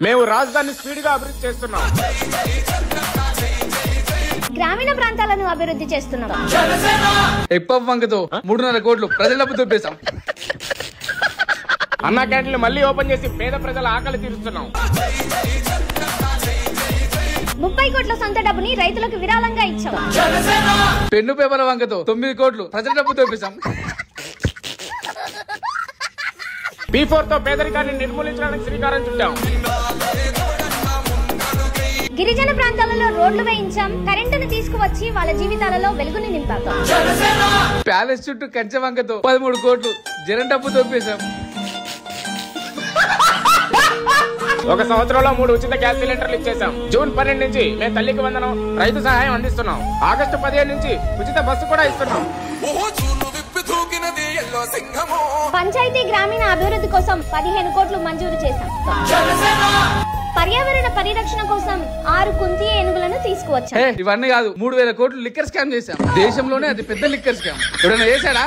మేము రాజధాని స్పీడ్ గా అభివృద్ధి చేస్తున్నాం. గ్రామీణ ప్రాంతాలను అభివృద్ధి చేస్తున్నాం. ఎక్కువ వంకతో 3.5 కోట్లు ప్రజల డబ్బు దొబ్బేశాం. అన్నా క్యాంటీన్లు మళ్ళీ ఓపెన్ చేసి పేద ప్రజల ఆకలి తీరుస్తున్నాం. 30 కోట్ల సొంత డబ్బుని రైతులకు విరాళంగా ఇచ్చాం. పెన్ను పేపర్ వంకతో 9 కోట్లు ప్రజల డబ్బు దొబ్బేశాం. P4 తో పేదరికాన్ని నిర్మూలించడానికి శ్రీకారం చుట్టాం. గిరిజన ప్రాంతాలలో రోడ్లు వేయించాం. కరెంటును తీసుకువచ్చి వాళ్ళ జీవితాలలో వెలుగుని నింపాం. ప్యాలెస్ చుట్టూ కంచె వంకతో 13 కోట్లు జనం డబ్బు దొబ్బేశాం. ఒక సంవత్సరంలో 3 ఉచిత గ్యాస్ సిలిండర్లు ఇచ్చేసాం. జూన్ 12 నుంచి మేము తల్లికి వందనం, రైతు సహాయం అందిస్తున్నాం. ఆగస్టు 15 నుంచి ఉచిత బస్సు కూడా ఇస్తున్నాం. పంచాయతీ గ్రామీణ అభివృద్ధి కోసం 15 కోట్లు మంజూరు చేశాం. పర్యావరణ పరిరక్షణ కోసం 6 కుంతి ఏనుగులను తీసుకువచ్చాం. ఇవన్నీ కాదు, 3000 కోట్లు లిక్కర్ స్కామ్ చేశాం. దేశంలోనే అది పెద్ద లిక్కర్ స్కామ్. ఎవరైనా చేశాడా?